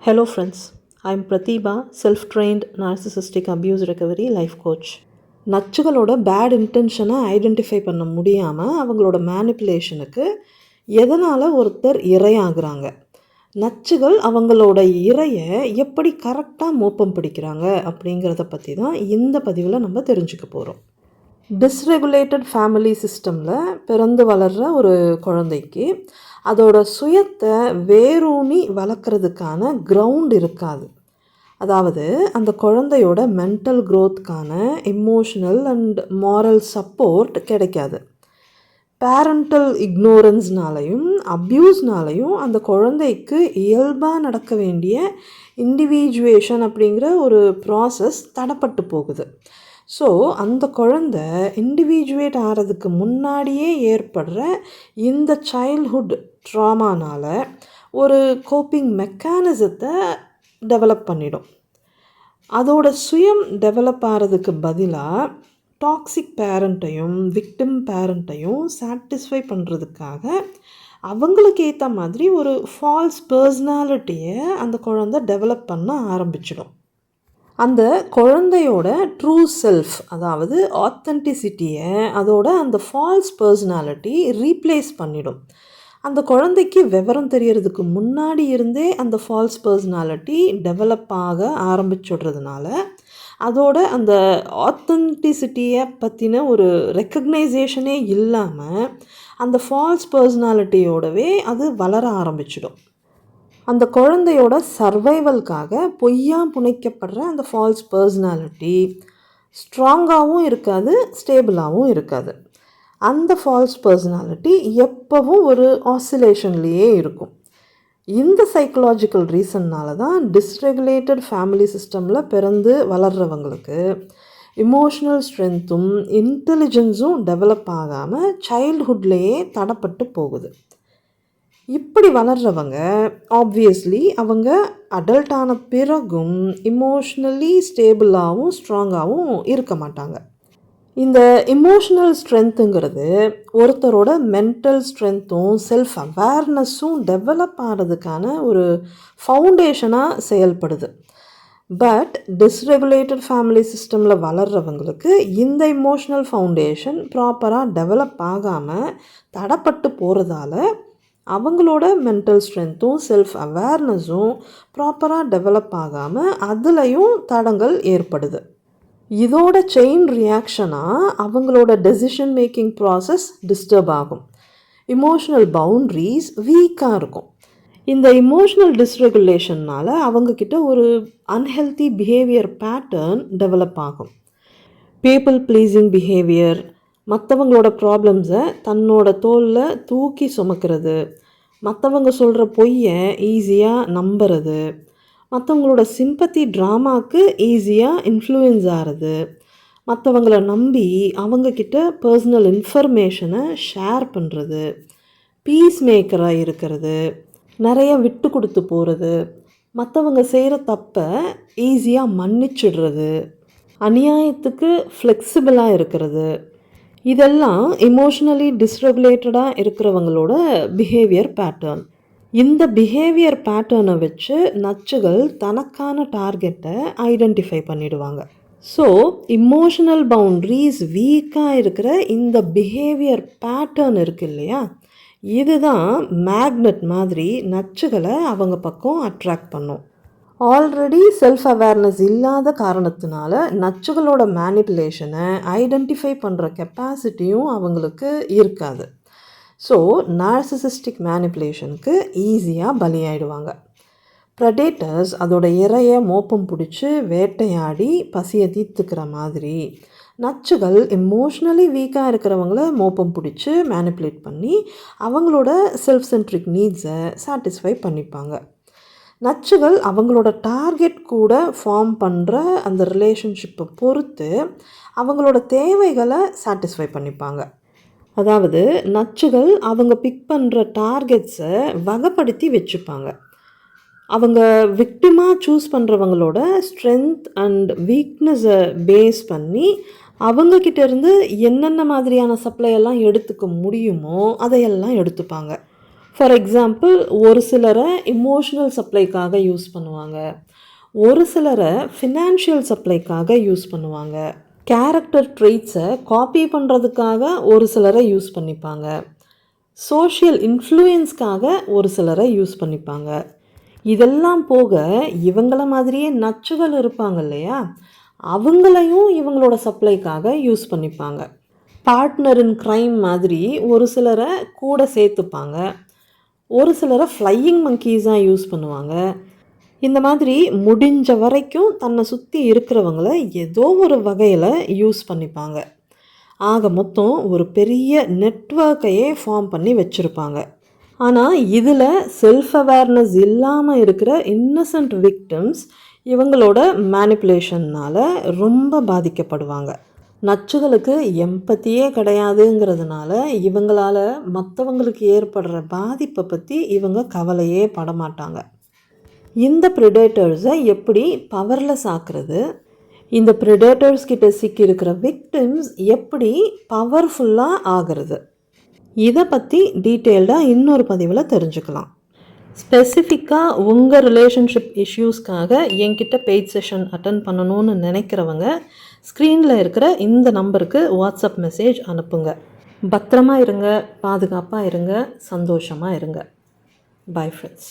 Hello friends, I am Pratibha, self-trained narcissistic abuse recovery life coach. நச்சுகளோட bad இன்டென்ஷனை identify பண்ண முடியாமல் அவங்களோட மேனிப்புலேஷனுக்கு எதனால் ஒருத்தர் இரையாகிறாங்க, நச்சுகள் அவங்களோட இரையை எப்படி கரெக்டாக மோப்பம் பிடிக்கிறாங்க அப்படிங்கிறத பற்றி தான் இந்த பதிவில் நம்ம தெரிஞ்சுக்க போகிறோம். டிஸ்ரெகுலேட்டட் ஃபேமிலி சிஸ்டமில் பிறந்து வளர்கிற ஒரு குழந்தைக்கு அதோட சுயத்தை வேரூனி வளர்க்குறதுக்கான கிரவுண்ட் இருக்காது. அதாவது அந்த குழந்தையோட மென்டல் க்ரோத்துக்கான எமோஷ்னல் அண்ட் மாரல் சப்போர்ட் கிடைக்காது. பேரண்டல் இக்னோரன்ஸ்னாலையும் அப்யூஸ்னாலையும் அந்த குழந்தைக்கு இயல்பாக நடக்க வேண்டிய இண்டிவிஜுவேஷன் அப்படிங்கிற ஒரு ப்ராசஸ் தடப்பட்டு போகுது. ஸோ அந்த குழந்தை இண்டிவிஜுவேட் ஆகிறதுக்கு முன்னாடியே ஏற்படுற இந்த சைல்ட்ஹுட் ட்ராமானால் ஒரு கோப்பிங் மெக்கானிசத்தை டெவலப் பண்ணிடும். அதோட சுயம் டெவலப் ஆகிறதுக்கு பதிலாக டாக்ஸிக் பேரண்ட்டையும் விக்டிம் பேரண்ட்டையும் சாட்டிஸ்ஃபை பண்ணுறதுக்காக அவங்களுக்கு ஏற்ற மாதிரி ஒரு ஃபால்ஸ் பர்சனாலிட்டியை அந்த குழந்தை டெவலப் பண்ண ஆரம்பிச்சிடும். அந்த குழந்தையோட ட்ரூ செல்ஃப், அதாவது ஆத்தென்டிசிட்டியை அதோட அந்த ஃபால்ஸ் பர்சனாலிட்டி ரீப்ளேஸ் பண்ணிடும். அந்த குழந்தைக்கு விவரம் தெரியறதுக்கு முன்னாடி இருந்தே அந்த ஃபால்ஸ் பர்சனாலிட்டி டெவலப் ஆக ஆரம்பிச்சுடுறதுனால அதோட அந்த ஆத்தென்டிசிட்டியை பற்றின ஒரு ரெக்கக்னைசேஷனே இல்லாமல் அந்த ஃபால்ஸ் பர்சனாலிட்டியோடவே அது வளர ஆரம்பிச்சிடும். அந்த குழந்தையோட சர்வைவல்காக பொய்யா புனைக்கப்படுற அந்த ஃபால்ஸ் பர்சனாலிட்டி ஸ்ட்ராங்காகவும் இருக்காது, ஸ்டேபிளாகவும் இருக்காது. அந்த ஃபால்ஸ் பர்சனாலிட்டி எப்போவும் ஒரு ஆசிலேஷன்லேயே இருக்கும். இந்த சைக்கலாஜிக்கல் ரீசன்னால் தான் டிஸ்ரெகுலேட்டட் ஃபேமிலி சிஸ்டமில் பிறந்து வளர்கிறவங்களுக்கு இமோஷ்னல் ஸ்ட்ரென்த்தும் இன்டெலிஜென்ஸும் டெவலப் ஆகாமல் சைல்ட்ஹுட்லேயே தடப்பட்டு போகுது. இப்படி வளர்கிறவங்க ஆப்வியஸ்லி அவங்க அடல்ட் ஆன பிறகும் இமோஷ்னலி ஸ்டேபிளாகவும் ஸ்ட்ராங்காகவும் இருக்க மாட்டாங்க. இந்த இமோஷ்னல் ஸ்ட்ரென்த்துங்கிறது ஒருத்தரோட மென்டல் ஸ்ட்ரென்த்தும் செல்ஃப் அவேர்னஸும் டெவலப் ஆகிறதுக்கான ஒரு ஃபவுண்டேஷனாக செயல்படுது. பட் டிஸ்ரெகுலேட்டட் ஃபேமிலி சிஸ்டமில் வளர்கிறவங்களுக்கு இந்த இமோஷ்னல் ஃபவுண்டேஷன் ப்ராப்பராக டெவலப் ஆகாமல் தடப்பட்டு போகிறதால அவங்களோட மென்டல் ஸ்ட்ரென்த்தும் செல்ஃப் அவேர்னஸும் ப்ராப்பராக டெவலப் ஆகாமல் அதுலேயும் தடங்கள் ஏற்படுது. இதோட செயின் ரியாக்ஷனாக அவங்களோட டெசிஷன் மேக்கிங் ப்ராசஸ் டிஸ்டர்ப் ஆகும். இமோஷ்னல் பவுண்ட்ரிஸ் வீக்காக இருக்கும். இந்த இமோஷ்னல் டிஸ்ரெகுலேஷன்னால் அவங்கக்கிட்ட ஒரு அன்ஹெல்தி பிஹேவியர் பேட்டர்ன் டெவலப் ஆகும். பீப்புள் ப்ளீஸிங் பிஹேவியர், மற்றவங்களோட ப்ராப்ளம்ஸை தன்னோட தோளில் தூக்கி சுமக்கிறது, மற்றவங்க சொல்கிற பொய்யை ஈஸியாக நம்புறது, மற்றவங்களோட சிம்பத்தி ட்ராமாவுக்கு ஈஸியாக இன்ஃப்ளூயன்ஸ் ஆகிறது, மற்றவங்களை நம்பி அவங்கக்கிட்ட பர்சனல் இன்ஃபர்மேஷனை ஷேர் பண்ணுறது, பீஸ் மேக்கராக இருக்கிறது, நிறைய விட்டு கொடுத்து போகிறது, மற்றவங்க செய்கிற தப்பை ஈஸியாக மன்னிச்சிடுறது, அநியாயத்துக்கு ஃப்ளெக்சிபிளாக இருக்கிறது, இதெல்லாம் இமோஷ்னலி டிஸ்ரெகுலேட்டடாக இருக்கிறவங்களோட பிஹேவியர் பேட்டர்ன். இந்த பிஹேவியர் பேட்டர்னை வச்சு நச்சுகள் தனக்கான டார்கெட்டை ஐடென்டிஃபை பண்ணிடுவாங்க. ஸோ இமோஷனல் பவுண்ட்ரிஸ் வீக்காக இருக்கிற இந்த பிஹேவியர் பேட்டர்ன் இருக்கு இல்லையா, இதுதான் மேக்னெட் மாதிரி நச்சுகளை அவங்க பக்கம் அட்ராக்ட் பண்ணும். ஆல்ரெடி செல்ஃப் அவேர்னஸ் இல்லாத காரணத்தினால நச்சுகளோட மேனிப்புலேஷனை ஐடென்டிஃபை பண்ணுற கெப்பாசிட்டியும் அவங்களுக்கு இருக்காது. ஸோ நார்சிசிஸ்டிக் மேனிப்புலேஷனுக்கு ஈஸியாக பலியாயிடுவாங்க. ப்ரெடேட்டர்ஸ் அதோட இரையை மோப்பம் பிடிச்சி வேட்டையாடி பசியை தீர்த்துக்கிற மாதிரி நச்சுகள் எமோஷ்னலி வீக்காக இருக்கிறவங்கள மோப்பம் பிடிச்சி மேனிப்புலேட் பண்ணி அவங்களோட செல்ஃப் சென்ட்ரிக் நீட்ஸை சாட்டிஸ்ஃபை பண்ணிப்பாங்க. நச்சுகள் அவங்களோட டார்கெட் கூட ஃபார்ம் பண்ணுற அந்த ரிலேஷன்ஷிப்பை பொறுத்து அவங்களோட தேவைகளை சாட்டிஸ்ஃபை பண்ணிப்பாங்க. அதாவது நச்சுகள் அவங்க பிக் பண்ணுற டார்கெட்ஸை வகைப்படுத்தி வச்சுப்பாங்க. அவங்க விக்டிமாக சூஸ் பண்ணுறவங்களோட ஸ்ட்ரென்த் அண்ட் வீக்னஸை பேஸ் பண்ணி அவங்கக்கிட்டேருந்து என்னென்ன மாதிரியான சப்ளையெல்லாம் எடுத்துக்க முடியுமோ அதையெல்லாம் எடுத்துப்பாங்க. ஃபார் எக்ஸாம்பிள் ஒரு சிலரை இமோஷனல் சப்ளைக்காக யூஸ் பண்ணுவாங்க, ஒரு சிலரை ஃபினான்ஷியல் சப்ளைக்காக யூஸ் பண்ணுவாங்க, கேரக்டர் ட்ரெய்ட்ஸை காப்பி பண்ணுறதுக்காக ஒரு சிலரை யூஸ் பண்ணிப்பாங்க, சோஷியல் இன்ஃப்ளூயன்ஸ்க்காக ஒரு சிலரை யூஸ் பண்ணிப்பாங்க. இதெல்லாம் போக இவங்கள மாதிரியே நச்சுகள் இருப்பாங்க இல்லையா, அவங்களையும் இவங்களோட சப்ளைக்காக யூஸ் பண்ணிப்பாங்க. பார்ட்னர் இன் க்ரைம் மாதிரி ஒரு சிலரை கூட சேர்த்துப்பாங்க, ஒரு சிலரை ஃப்ளையிங் மங்கீஸாக யூஸ் பண்ணுவாங்க. இந்த மாதிரி முடிஞ்ச வரைக்கும் தன்னை சுற்றி இருக்கிறவங்கள ஏதோ ஒரு வகையில் யூஸ் பண்ணிப்பாங்க. ஆக மொத்தம் ஒரு பெரிய நெட்வொர்க்கையே ஃபார்ம் பண்ணி வச்சுருப்பாங்க. ஆனால் இதில் செல்ஃப் அவேர்னஸ் இல்லாமல் இருக்கிற இன்னசென்ட் விக்டிம்ஸ் இவங்களோட மேனிப்புலேஷன்னால் ரொம்ப பாதிக்கப்படுவாங்க. நச்சுகளுக்கு எம்பத்தியே கிடையாதுங்கிறதுனால இவங்களால் மற்றவங்களுக்கு ஏற்படுற பாதிப்பை பற்றி இவங்க கவலையே படமாட்டாங்க. இந்த ப்ரிடேட்டர்ஸை எப்படி பவர்லெஸ் ஆக்குறது, இந்த ப்ரிடேட்டர்ஸ் கிட்ட சிக்கியிருக்கிற விக்டிம்ஸ் எப்படி பவர்ஃபுல்லாக ஆகிறது, இதை பற்றி டீட்டெயில்டாக இன்னொரு பதிவில் தெரிஞ்சுக்கலாம். ஸ்பெசிஃபிக்காக உங்கள் ரிலேஷன்ஷிப் இஷ்யூஸ்க்காக என்கிட்ட பெய்ட் செஷன் அட்டன் பண்ணணும்னு நினைக்கிறவங்க ஸ்க்ரீனில் இருக்கிற இந்த நம்பருக்கு வாட்ஸ்அப் மெசேஜ் அனுப்புங்க. பத்திரமா இருங்க, பாதுகாப்பாக இருங்க, சந்தோஷமாக இருங்க. Bye friends.